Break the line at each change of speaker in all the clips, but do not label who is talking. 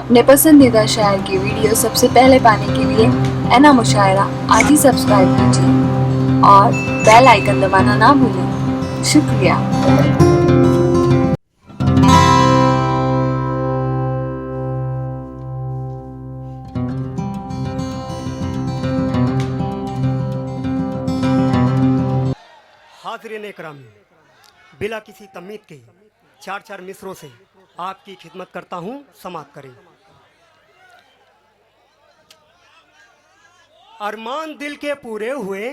अपने पसंदीदा शायर की वीडियो सबसे पहले पाने के लिए एना मुशायरा आज ही सब्सक्राइब कीजिए और बेल आइकन दबाना ना भूलें। शुक्रिया।
हाज़रीन इकरामी, बिला किसी तमीद के चार चार मिसरों से आपकी खिदमत करता हूँ, समात करें। अरमान दिल के पूरे हुए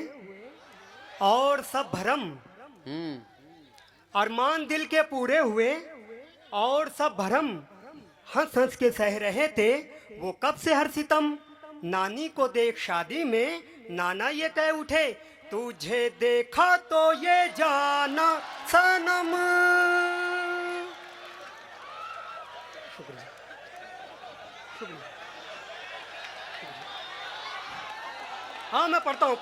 और सब भरम, अरमान दिल के पूरे हुए और सब भरम, हंस हंस के सह रहे थे वो कब से हर सितम। नानी को देख शादी में नाना ये कह उठे, तुझे देखा तो ये जाना सनम। शुक्रिया, शुक्रिया। हाँ, मैं पढ़ता हूँ,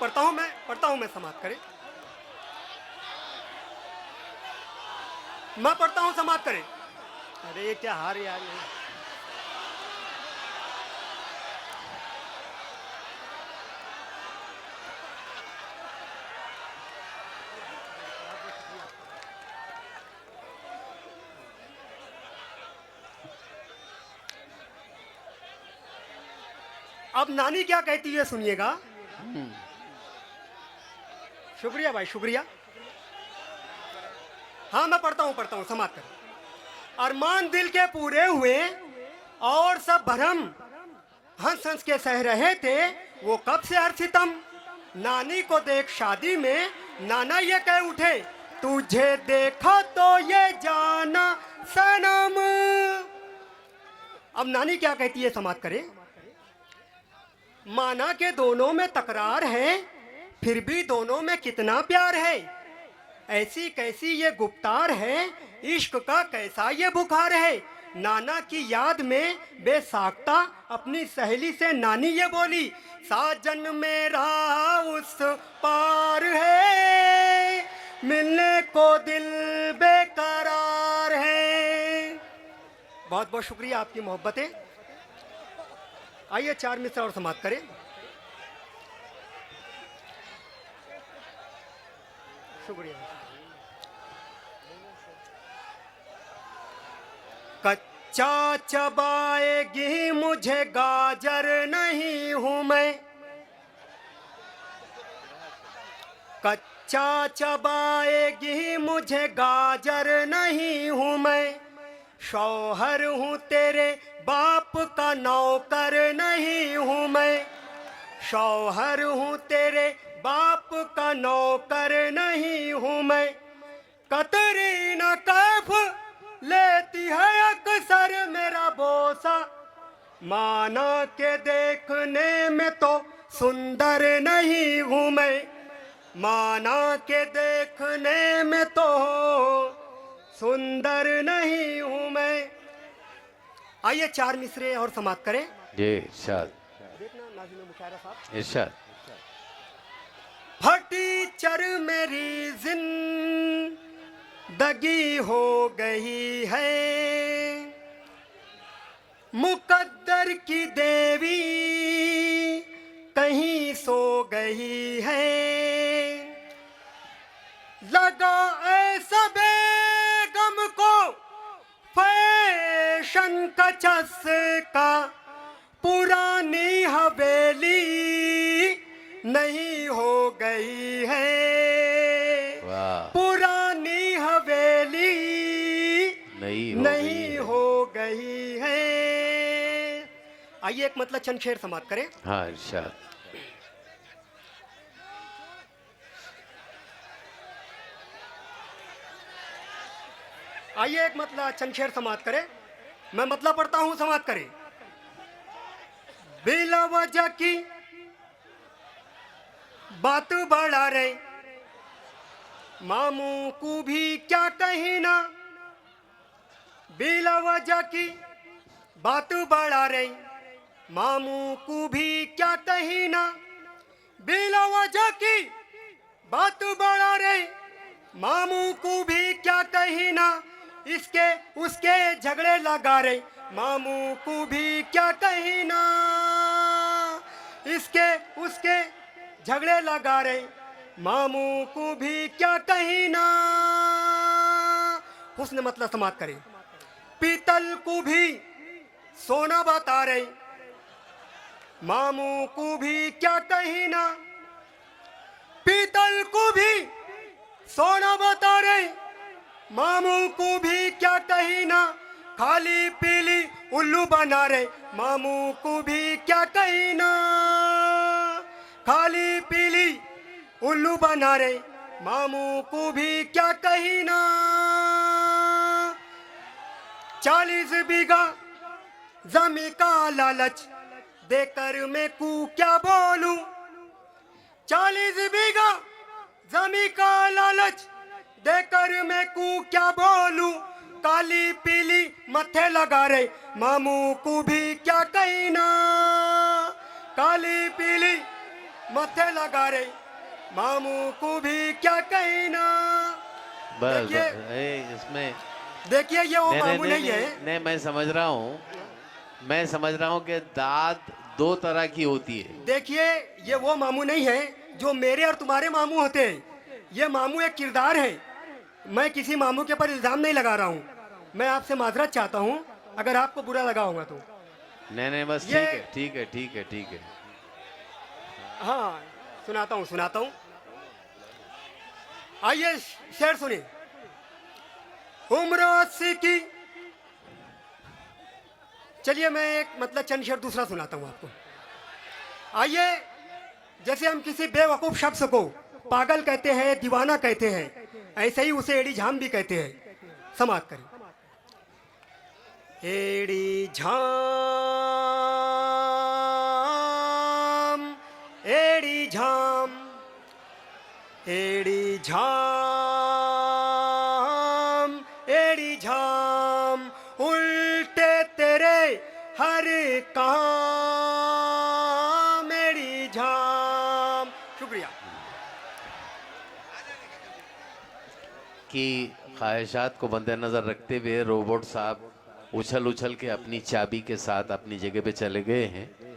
मैं समाप्त करें। मैं पढ़ता हूँ, समाप्त करें। अरे क्या हार यार ये। अब नानी क्या कहती है सुनिएगा। शुक्रिया भाई, शुक्रिया। हाँ, मैं पढ़ता हूँ, समाप्त कर। अरमान दिल के पूरे हुए और सब भरम, हंस हंस के सह रहे थे वो कब से हर सितम। नानी को देख शादी में नाना ये कह उठे, तुझे देखा तो ये जाना सनम। अब नानी क्या कहती है, समाप्त करें। माना के दोनों में तकरार है, फिर भी दोनों में कितना प्यार है। ऐसी कैसी ये गुप्तार है, इश्क का कैसा ये बुखार है। नाना की याद में बेसाख्ता अपनी सहेली से नानी ये बोली, साजन मेरा उस पार है, मिलने को दिल बेकरार है। बहुत बहुत शुक्रिया आपकी मोहब्बतें। आइए चार मिसरा और समाप्त करें। शुक्रिया। कच्चा चबाएगी मुझे गाजर नहीं हूं मैं, कच्चा चबाएगी मुझे गाजर नहीं हूं मैं। शौहर हूं तेरे बाप का नौकर नहीं हूं मैं, शौहर हूं तेरे बाप का नौकर नहीं हूं मैं। कतरीना कैफ लेती है अक्सर मेरा बोसा, माना के देखने में तो सुंदर नहीं हूं मैं, माना के देखने में तो सुंदर नहीं हूं मैं। आइए चार मिसरे और समाप्त करें।
जी इरशाद,
देखना नाज़िम मुशायरा साहब।
इरशाद।
फटी चर मेरी जिंदगी हो गई है, मुकद्दर की देवी कहीं सो गई है। लगा ऐसा बेगम को फैशन का चस्का, पुरानी हवेली नहीं हो गई है, पुरानी हवेली नहीं हो गई है। आइए एक मतलब चंद शेर समाप्त करें।
हाँ इरशाद।
आइए एक मतलब चंद शेर समाप्त करें। मैं मतलब पढ़ता हूं, समाप्त करें। बिला वजह की बात बढ़ा रहे, मामू को भी क्या कहना। बिला वजह की बात बढ़ा रहे, मामू को भी क्या कहना। बिला वजह की बात बढ़ा रहे, मामू को भी क्या कहना। इसके उसके झगड़े लगा रहे, मामू को भी क्या कहना, इसके उसके झगड़े लगा रहे, मामू को भी क्या कहना। हुस्न मतलब समाप्त करें। पीतल को भी सोना बता रहे, मामू को भी क्या कहना। पीतल को भी सोना बता रहे, मामू को भी क्या कहना। खाली पीली उल्लू बना रहे, मामू को भी क्या कहना। खाली पीली उल्लू बना रहे, मामू को भी क्या कहना। 40 बीघा जमीन का लालच देकर मैं को क्या बोलूं। 40 बीघा जमीन का लालच देकर मैं को क्या बोलूं। काली पीली मत्थे लगा रहे, मामू को भी क्या कहना। काली पीली मत्थे लगा रहे, मामू को भी क्या कहना।
बस
देखिए
इसमें
देखिए ये वो मामू नहीं है।
नहीं, मैं समझ रहा हूँ, मैं समझ रहा हूँ कि दाद दो तरह की होती है।
देखिए ये वो मामू नहीं है जो मेरे और तुम्हारे मामू होते हैं। ये मामू एक किरदार है। मैं किसी मामू के ऊपर इल्जाम नहीं लगा रहा हूँ। मैं आपसे माजरत चाहता हूँ अगर आपको बुरा लगा होगा तो।
नहीं, बस ठीक
ये-
है, ठीक है, ठीक है, ठीक है।
हाँ सुनाता हूँ। आइए शेर सुनिए। उम्र 80 की, चलिए मैं एक मतलब चंद शेर दूसरा सुनाता हूँ आपको। आइए, जैसे हम किसी बेवकूफ शख्स को पागल कहते हैं, दीवाना कहते हैं, ऐसे ही उसे एड़ी झाम भी कहते हैं। समाप्त करें। एड़ी झाम, एड़ी झाम, एड़ी झाम, एड़ी झाम, उल्टे तेरे हर काम, एड़ी झाम। शुक्रिया।
कि ख्वाहिशात को मद्देनजर रखते हुए रोबोट साहब उछल उछल के अपनी चाबी के साथ अपनी जगह पे चले गए हैं।